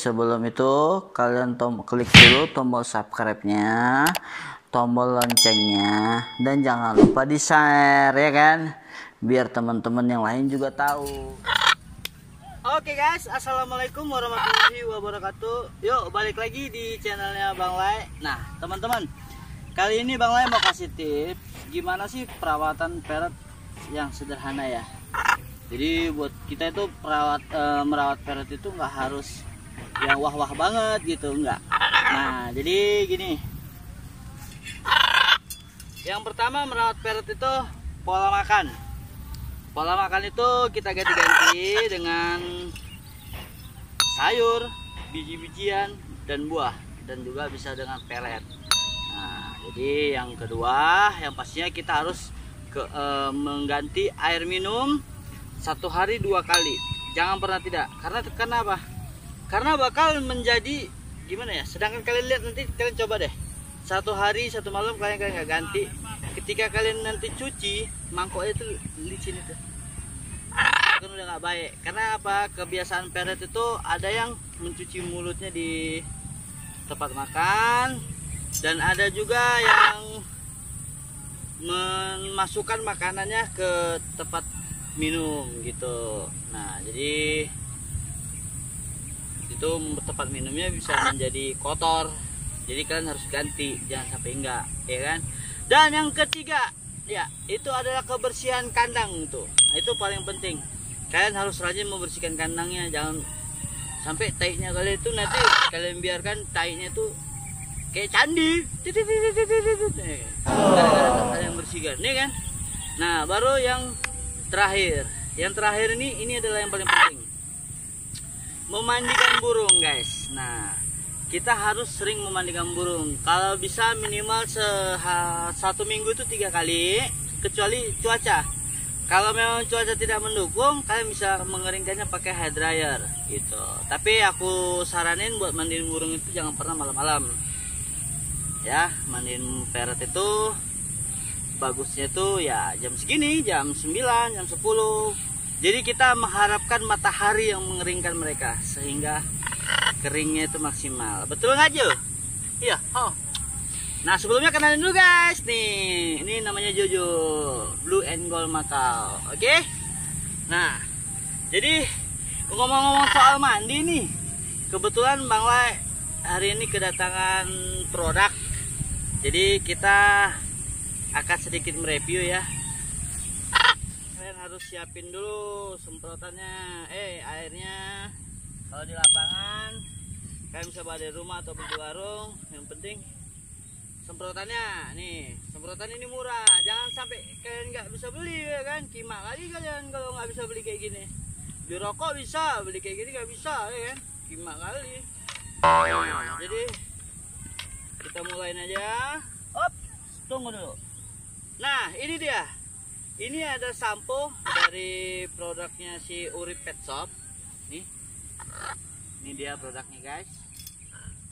sebelum itu kalian klik dulu tombol subscribe-nya, tombol loncengnya, dan jangan lupa di share ya kan, biar teman-teman yang lain juga tahu. Oke guys, assalamualaikum warahmatullahi wabarakatuh. Yuk balik lagi di channelnya Bang Lai. Nah teman-teman, kali ini Bang Lai mau kasih tips gimana sih perawatan parrot yang sederhana ya. Jadi buat kita itu merawat parrot itu nggak harus yang wah-wah banget gitu, enggak. Nah jadi gini, yang pertama merawat parrot itu pola makan. Pola makan itu kita ganti-ganti dengan sayur, biji-bijian, dan buah, dan juga bisa dengan pelet. Nah, jadi yang kedua, yang pastinya kita harus mengganti air minum 1 hari 2 kali. Jangan pernah tidak. Karena apa? Karena bakal menjadi gimana ya? Sedangkan kalian lihat nanti, kalian coba deh. 1 hari 1 malam kalian nggak ganti. Ketika kalian nanti cuci, mangkoknya itu licin itu. Kan udah nggak baik. Karena apa? Kebiasaan parrot itu ada yang mencuci mulutnya di tempat makan, dan ada juga yang memasukkan makanannya ke tempat minum gitu. Nah, jadi itu tempat minumnya bisa menjadi kotor. Jadi kalian harus ganti, jangan sampai enggak, ya kan? Dan yang ketiga, ya, itu adalah kebersihan kandang tuh. Nah, itu paling penting. Kalian harus rajin membersihkan kandangnya, jangan sampai taiknya kalian itu nanti kalian biarkan taiknya tuh kayak candi. Gara-gara kalian bersihkan, nih kan? Nah, baru yang terakhir. Yang terakhir ini adalah yang paling penting. Memandikan burung, guys. Nah, kita harus sering memandikan burung. Kalau bisa minimal 1 minggu itu 3 kali, kecuali cuaca. Kalau memang cuaca tidak mendukung, kalian bisa mengeringkannya pakai hair dryer gitu. Tapi aku saranin buat mandiin burung itu jangan pernah malam-malam. Ya, mandiin parrot itu bagusnya tuh ya jam segini, jam 9, jam 10. Jadi kita mengharapkan matahari yang mengeringkan mereka sehingga keringnya itu maksimal. Betul nggak Jo? Iya. Oh. Nah sebelumnya kenalin dulu guys, nih ini namanya Jojo, Blue and Gold Macau. Oke. Nah jadi ngomong-ngomong soal mandi nih, kebetulan Bang Lai hari ini kedatangan produk. Jadi kita akan sedikit mereview ya. Kalian harus siapin dulu semprotannya, airnya. Kalau di lapangan kalian bisa bawa dari rumah atau di warung. Yang penting semprotannya nih, semprotan ini murah. Jangan sampai kalian nggak bisa beli ya kan, kimak kali kalian kalau nggak bisa beli kayak gini. Di rokok bisa, beli kayak gini nggak bisa ya kan, kimak kali. Nah, jadi kita mulain aja. Op, tunggu dulu. Nah ini dia, ini ada sampo dari produknya si Urip Pet Shop nih. Ini dia produknya guys.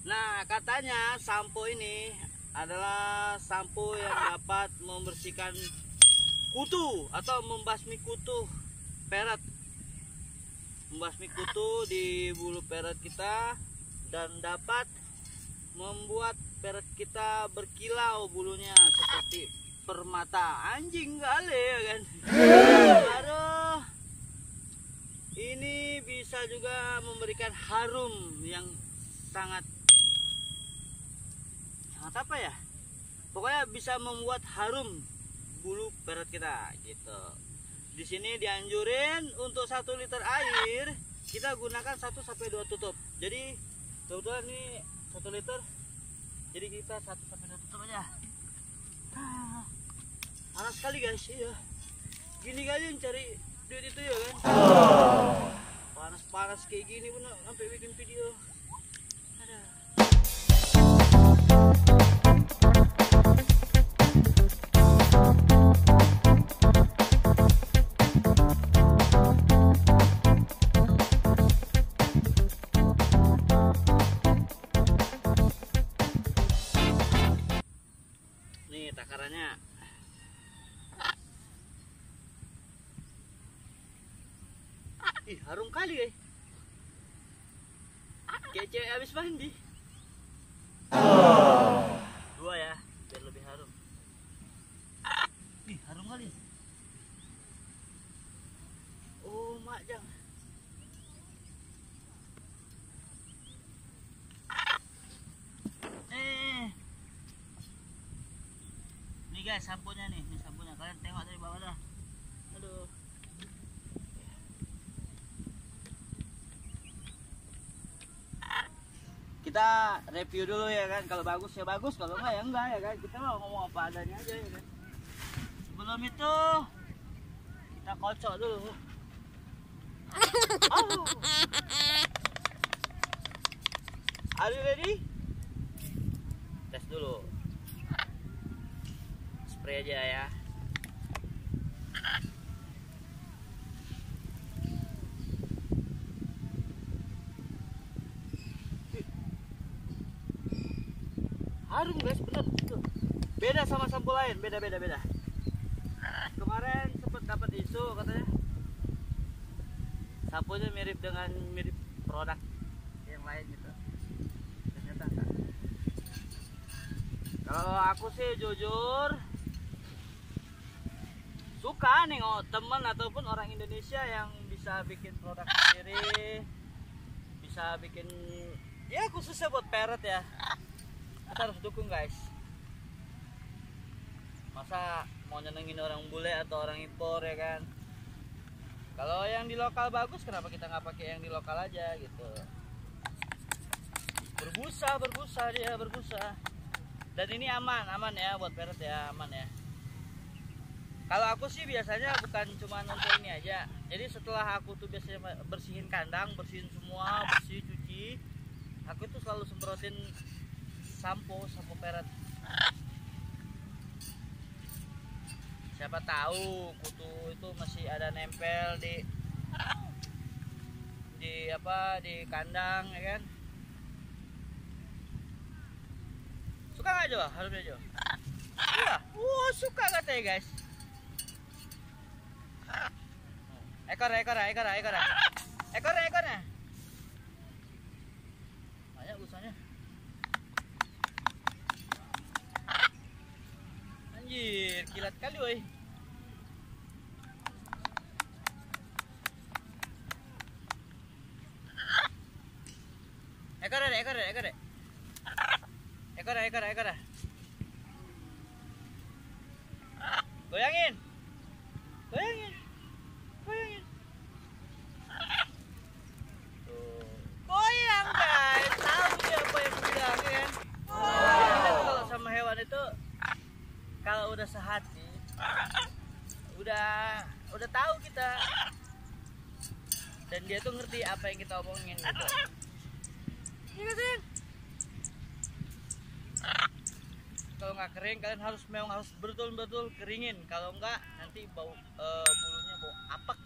Nah katanya sampo ini adalah sampo yang dapat membersihkan kutu atau membasmi kutu parrot, membasmi kutu di bulu parrot kita, dan dapat membuat parrot kita berkilau bulunya seperti permata anjing kali ya kan. Aduh, ini bisa juga memberikan harum yang sangat apa ya, pokoknya bisa membuat harum bulu parrot kita gitu. Di sini dianjurin untuk 1 liter air kita gunakan 1 sampai 2 tutup. Jadi kebetulan ini 1 liter, jadi kita 1 sampai 2 tutup aja. Panas sekali guys, iya. Gini kalian cari duit itu ya kan. Panas-panas kayak gini pun sampai bikin video. Ada. Nih takarannya. Ih, harum kali guys. Kayak cewek habis mandi. Dua ya, biar lebih harum. Ih, harum kali. Oh, mak jangan. Nih guys, samponya nih, ini samponya. Kalian tengok dari bawah dah. Aduh. Kita review dulu ya kan, kalau bagus ya bagus, kalau enggak ya enggak ya kan. Kita mau ngomong apa adanya aja ya kan. Sebelum itu kita kocok dulu. Oh. Are you ready? Tes dulu. Spray aja ya. Harum guys, bener tuh. Beda sama sampo lain, beda. Kemarin sempat dapat isu katanya samponya mirip produk yang lain gitu. Ternyata enggak. Kalau aku sih jujur suka nengok temen ataupun orang Indonesia yang bisa bikin produk sendiri, bisa bikin ya khususnya buat parrot ya. Kita harus dukung guys. Masa mau nyenengin orang bule atau orang impor ya kan. Kalau yang di lokal bagus, kenapa kita nggak pakai yang di lokal aja gitu. Berbusa dia. Dan ini aman ya buat parrot ya, aman ya. Kalau aku sih biasanya bukan cuma untuk ini aja. Jadi setelah aku tuh biasanya bersihin kandang, bersihin semua, cuci, aku tuh selalu semprotin sampo parrot. Siapa tahu kutu itu masih ada nempel di kandang ya kan. Suka nggak Jo? Harusnya Jo. Iya, suka katanya guys. Ekornya. Banyak usahanya. Anjir, kilat kali woi. Ekor. Goyangin. Tuh. Goyang guys, tahu dia apa yang bilang kan? Kita tuh kalau sama hewan itu kalau udah sehati, udah tahu kita, dan dia tuh ngerti apa yang kita omongin gitu. Iya sih. Kalau nggak kering, kalian harus betul-betul keringin. Kalau nggak, nanti bulunya bau apek.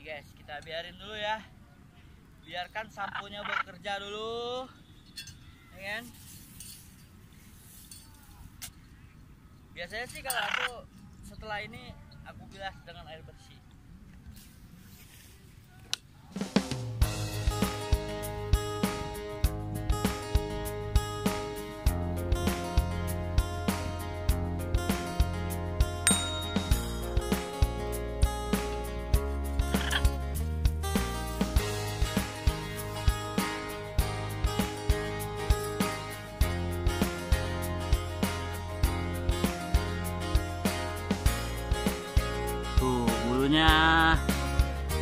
Nih guys, kita biarin dulu ya. Biarkan samponya bekerja dulu, ya kan? Biasanya sih kalau aku setelah ini aku bilas dengan air bersih.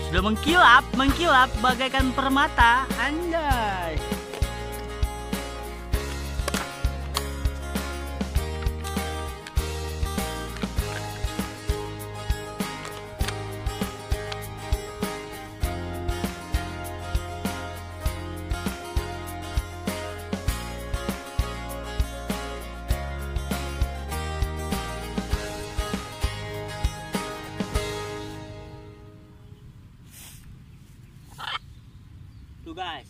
Sudah mengkilap bagaikan permata. Andai. Tuh guys,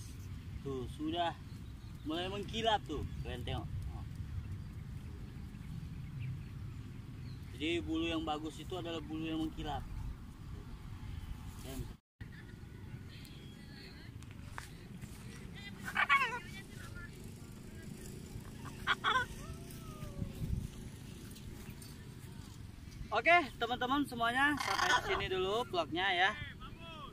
tuh sudah mulai mengkilap tuh, kalian tengok. Jadi bulu yang bagus itu adalah bulu yang mengkilap. Oke teman-teman semuanya, sampai di sini dulu vlognya ya.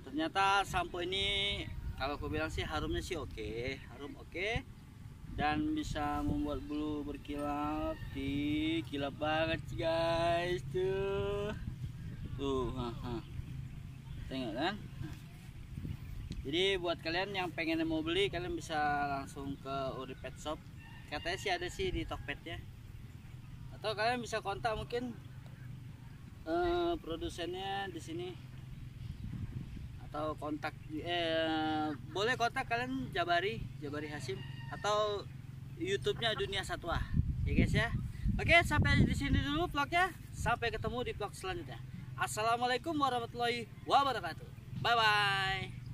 Ternyata sampo ini kalau aku bilang sih harumnya sih oke, harum oke, dan bisa membuat bulu berkilap. Kilap banget guys tuh. Tengok kan. Jadi buat kalian yang pengen mau beli, kalian bisa langsung ke Uri Pet Shop. Katanya sih ada sih di Tokped ya. Atau kalian bisa kontak mungkin produsennya di sini. Atau kontak boleh kontak kalian Jabari Hasim, atau YouTube-nya Dunia Satwa. Ya guys ya. Oke, sampai di sini dulu vlognya. Sampai ketemu di vlog selanjutnya. Assalamualaikum warahmatullahi wabarakatuh. Bye bye.